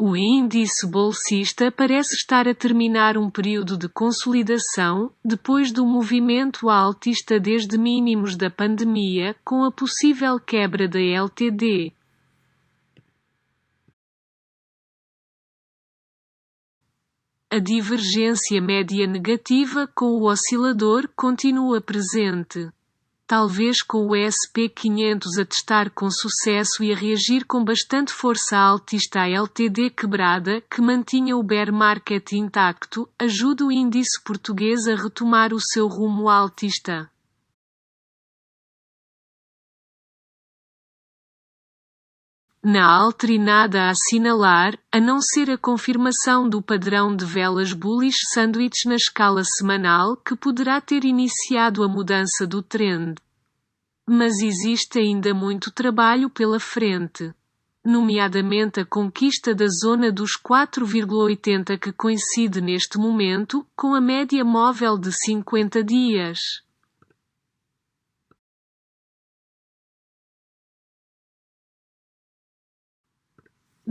O índice bolsista parece estar a terminar um período de consolidação, depois do movimento altista desde mínimos da pandemia, com a possível quebra da LTD. A divergência média negativa com o oscilador continua presente. Talvez com o SP500 a testar com sucesso e a reagir com bastante força altista à LTD quebrada, que mantinha o bear market intacto, ajude o índice português a retomar o seu rumo altista. Na alternada a assinalar, a não ser a confirmação do padrão de velas bullish sandwich na escala semanal que poderá ter iniciado a mudança do trend. Mas existe ainda muito trabalho pela frente. Nomeadamente a conquista da zona dos 4,80 que coincide neste momento, com a média móvel de 50 dias.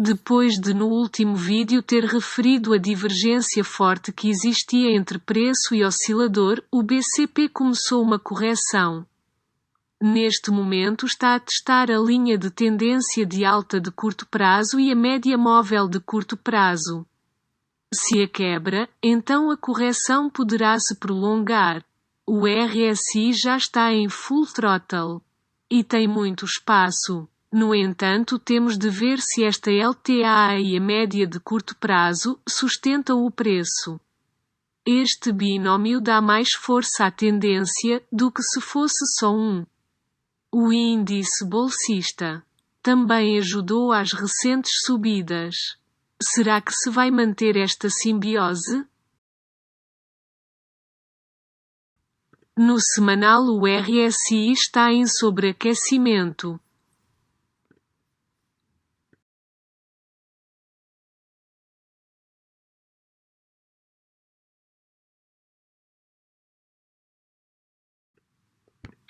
Depois de no último vídeo ter referido a divergência forte que existia entre preço e oscilador, o BCP começou uma correção. Neste momento está a testar a linha de tendência de alta de curto prazo e a média móvel de curto prazo. Se a quebra, então a correção poderá se prolongar. O RSI já está em full throttle. E tem muito espaço. No entanto, temos de ver se esta LTA e a média de curto prazo sustentam o preço. Este binômio dá mais força à tendência do que se fosse só um. O índice bolsista também ajudou às recentes subidas. Será que se vai manter esta simbiose? No semanal o RSI está em sobreaquecimento.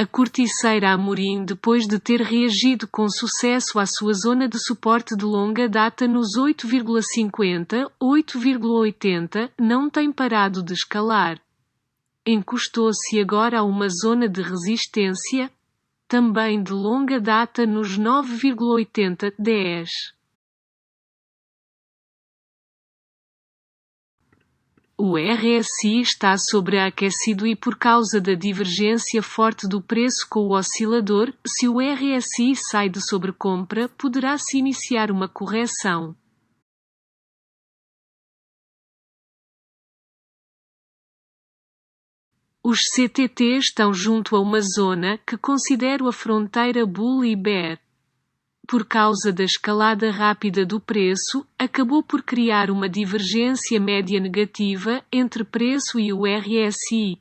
A corticeira Amorim, depois de ter reagido com sucesso à sua zona de suporte de longa data nos 8,50, 8,80, não tem parado de escalar. Encostou-se agora a uma zona de resistência, também de longa data nos 9,80, 10. O RSI está sobreaquecido e por causa da divergência forte do preço com o oscilador, se o RSI sai de sobrecompra, poderá-se iniciar uma correção. Os CTT estão junto a uma zona que considero a fronteira bull e bear. Por causa da escalada rápida do preço, acabou por criar uma divergência média negativa entre preço e o RSI.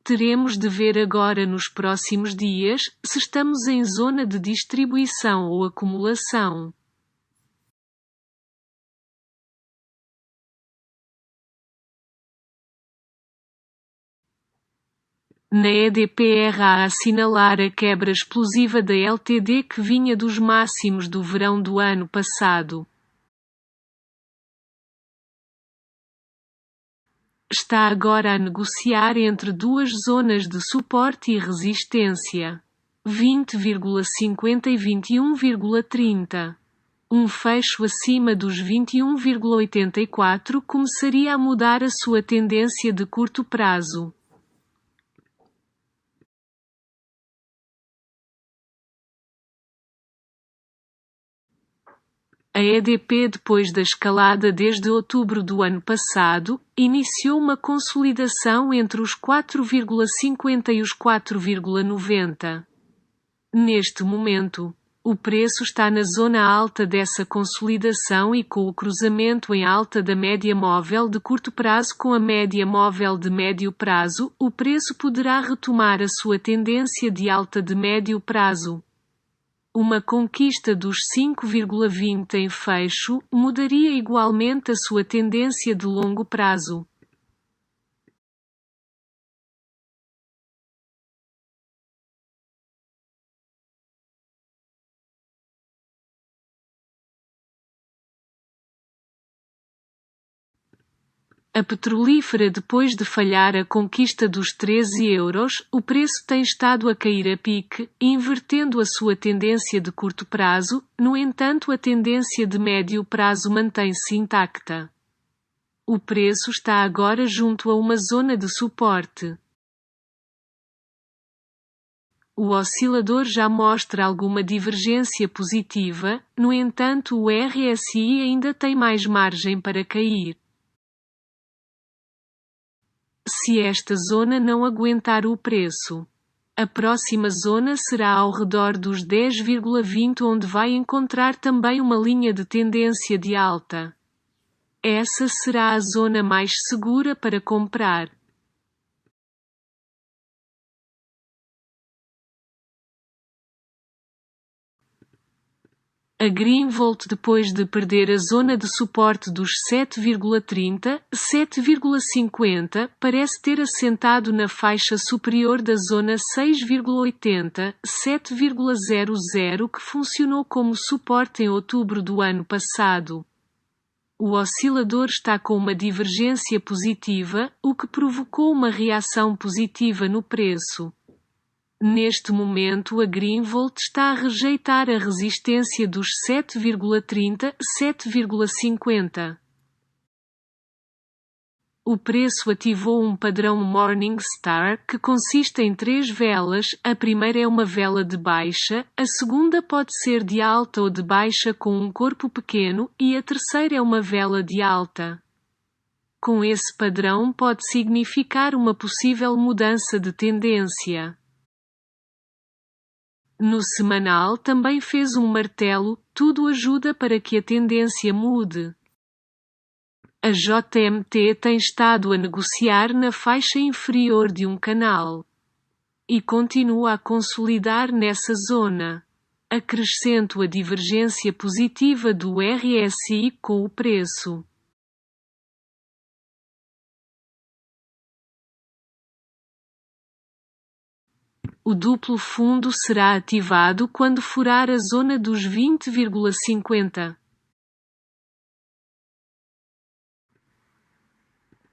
Teremos de ver agora nos próximos dias se estamos em zona de distribuição ou acumulação. Na EDPR a assinalar a quebra explosiva da LTD que vinha dos máximos do verão do ano passado. Está agora a negociar entre duas zonas de suporte e resistência. 20,50 e 21,30. Um fecho acima dos 21,84 começaria a mudar a sua tendência de curto prazo. A EDP, depois da escalada desde outubro do ano passado, iniciou uma consolidação entre os 4,50 e os 4,90. Neste momento, o preço está na zona alta dessa consolidação e com o cruzamento em alta da média móvel de curto prazo com a média móvel de médio prazo, o preço poderá retomar a sua tendência de alta de médio prazo. Uma conquista dos 5,20 em fecho mudaria igualmente a sua tendência de longo prazo. A petrolífera, depois de falhar a conquista dos 13 euros, o preço tem estado a cair a pique, invertendo a sua tendência de curto prazo. No entanto, a tendência de médio prazo mantém-se intacta. O preço está agora junto a uma zona de suporte. O oscilador já mostra alguma divergência positiva, no entanto, o RSI ainda tem mais margem para cair. Se esta zona não aguentar o preço, a próxima zona será ao redor dos 10,20, onde vai encontrar também uma linha de tendência de alta. Essa será a zona mais segura para comprar. A Greenvolt, depois de perder a zona de suporte dos 7,30, 7,50, parece ter assentado na faixa superior da zona 6,80, 7,00, que funcionou como suporte em outubro do ano passado. O oscilador está com uma divergência positiva, o que provocou uma reação positiva no preço. Neste momento, a Greenvolt está a rejeitar a resistência dos 7,30, 7,50. O preço ativou um padrão Morningstar que consiste em 3 velas. A primeira é uma vela de baixa, a segunda pode ser de alta ou de baixa com um corpo pequeno, e a terceira é uma vela de alta. Com esse padrão pode significar uma possível mudança de tendência. No semanal também fez um martelo, tudo ajuda para que a tendência mude. A JMT tem estado a negociar na faixa inferior de um canal e continua a consolidar nessa zona. Acrescento a divergência positiva do RSI com o preço. O duplo fundo será ativado quando furar a zona dos 20,50.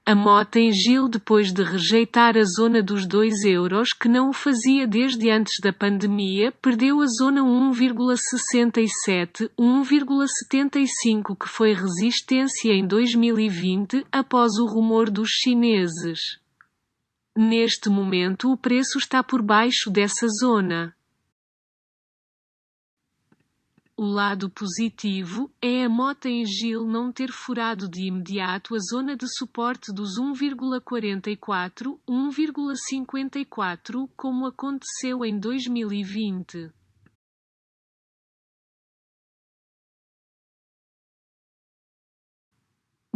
A Mota-Engil, depois de rejeitar a zona dos 2 euros, que não o fazia desde antes da pandemia, perdeu a zona 1,67, 1,75, que foi resistência em 2020, após o rumor dos chineses. Neste momento, o preço está por baixo dessa zona. O lado positivo é a Mota-Engil não ter furado de imediato a zona de suporte dos 1,44, 1,54, como aconteceu em 2020.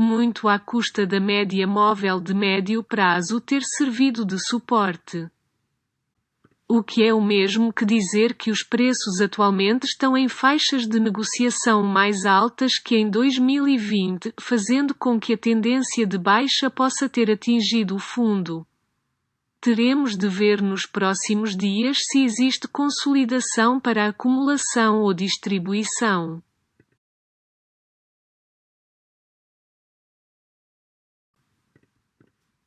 Muito à custa da média móvel de médio prazo ter servido de suporte. O que é o mesmo que dizer que os preços atualmente estão em faixas de negociação mais altas que em 2020, fazendo com que a tendência de baixa possa ter atingido o fundo. Teremos de ver nos próximos dias se existe consolidação para acumulação ou distribuição.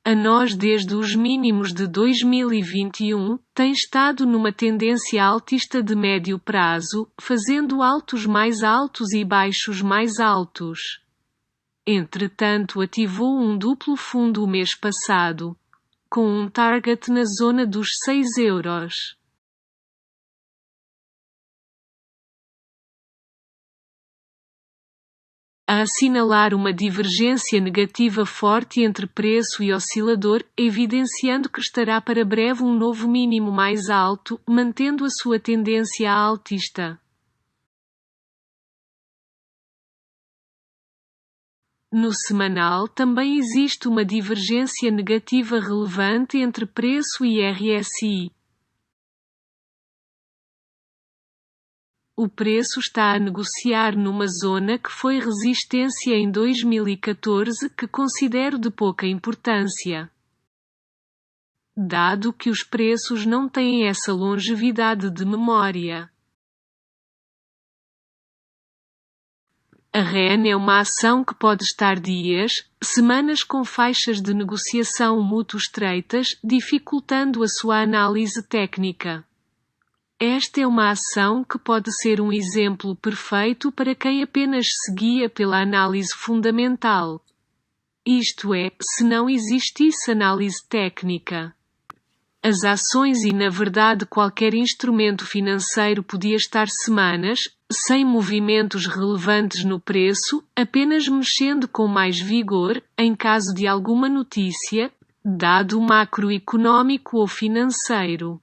A nós, desde os mínimos de 2021, tem estado numa tendência altista de médio prazo, fazendo altos mais altos e baixos mais altos. Entretanto, ativou um duplo fundo o mês passado, com um target na zona dos 6 euros. A assinalar uma divergência negativa forte entre preço e oscilador, evidenciando que estará para breve um novo mínimo mais alto, mantendo a sua tendência altista. No semanal também existe uma divergência negativa relevante entre preço e RSI. O preço está a negociar numa zona que foi resistência em 2014, que considero de pouca importância, dado que os preços não têm essa longevidade de memória. A REN é uma ação que pode estar dias, semanas com faixas de negociação mútuo estreitas, dificultando a sua análise técnica. Esta é uma ação que pode ser um exemplo perfeito para quem apenas se guia pela análise fundamental. Isto é, se não existisse análise técnica. As ações e na verdade qualquer instrumento financeiro podia estar semanas, sem movimentos relevantes no preço, apenas mexendo com mais vigor, em caso de alguma notícia, dado macroeconômico ou financeiro.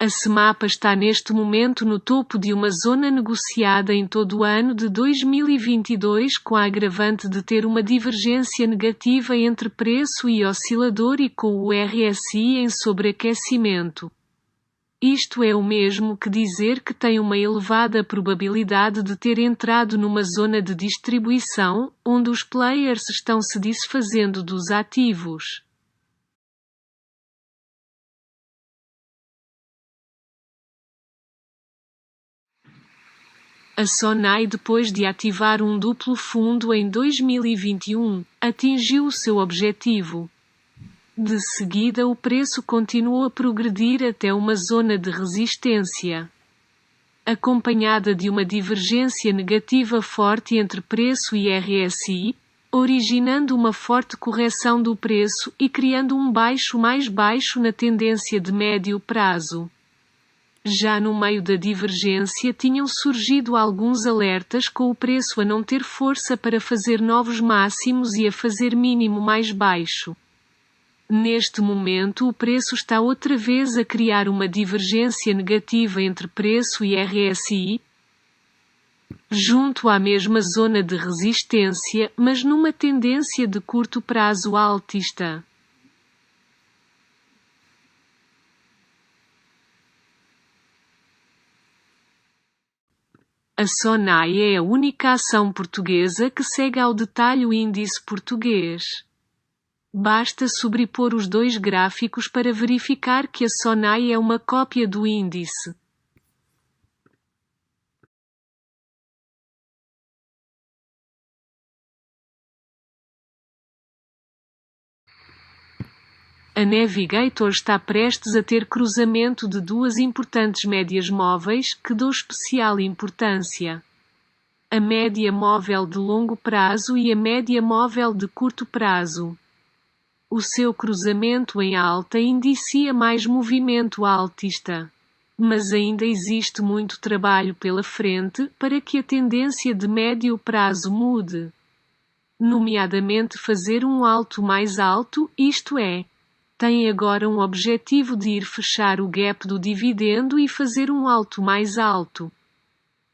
A CEMAPA está neste momento no topo de uma zona negociada em todo o ano de 2022 com a agravante de ter uma divergência negativa entre preço e oscilador e com o RSI em sobreaquecimento. Isto é o mesmo que dizer que tem uma elevada probabilidade de ter entrado numa zona de distribuição, onde os players estão se desfazendo dos ativos. A Sonai, depois de ativar um duplo fundo em 2021, atingiu o seu objetivo. De seguida, o preço continuou a progredir até uma zona de resistência, acompanhada de uma divergência negativa forte entre preço e RSI, originando uma forte correção do preço e criando um baixo mais baixo na tendência de médio prazo. Já no meio da divergência tinham surgido alguns alertas com o preço a não ter força para fazer novos máximos e a fazer mínimo mais baixo. Neste momento o preço está outra vez a criar uma divergência negativa entre preço e RSI, junto à mesma zona de resistência, mas numa tendência de curto prazo altista. A Sonai é a única ação portuguesa que segue ao detalhe o índice português. Basta sobrepor os dois gráficos para verificar que a Sonai é uma cópia do índice. A Navigator está prestes a ter cruzamento de duas importantes médias móveis que dão especial importância. A média móvel de longo prazo e a média móvel de curto prazo. O seu cruzamento em alta indicia mais movimento altista. Mas ainda existe muito trabalho pela frente para que a tendência de médio prazo mude. Nomeadamente fazer um alto mais alto, isto é, tem agora um objetivo de ir fechar o gap do dividendo e fazer um alto mais alto.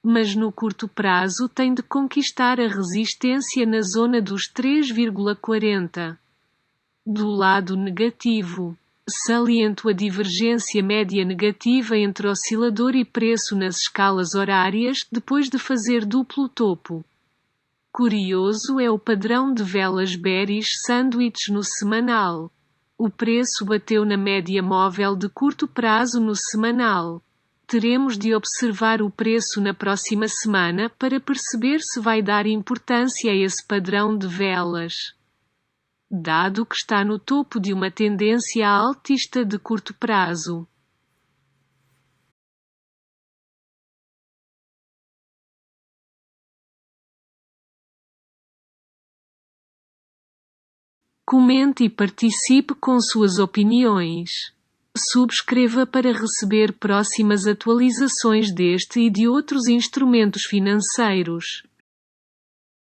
Mas no curto prazo tem de conquistar a resistência na zona dos 3,40. Do lado negativo, saliento a divergência média negativa entre oscilador e preço nas escalas horárias depois de fazer duplo topo. Curioso é o padrão de velas bearish sandwich no semanal. O preço bateu na média móvel de curto prazo no semanal. Teremos de observar o preço na próxima semana para perceber se vai dar importância a esse padrão de velas, dado que está no topo de uma tendência altista de curto prazo. Comente e participe com suas opiniões. Subscreva para receber próximas atualizações deste e de outros instrumentos financeiros.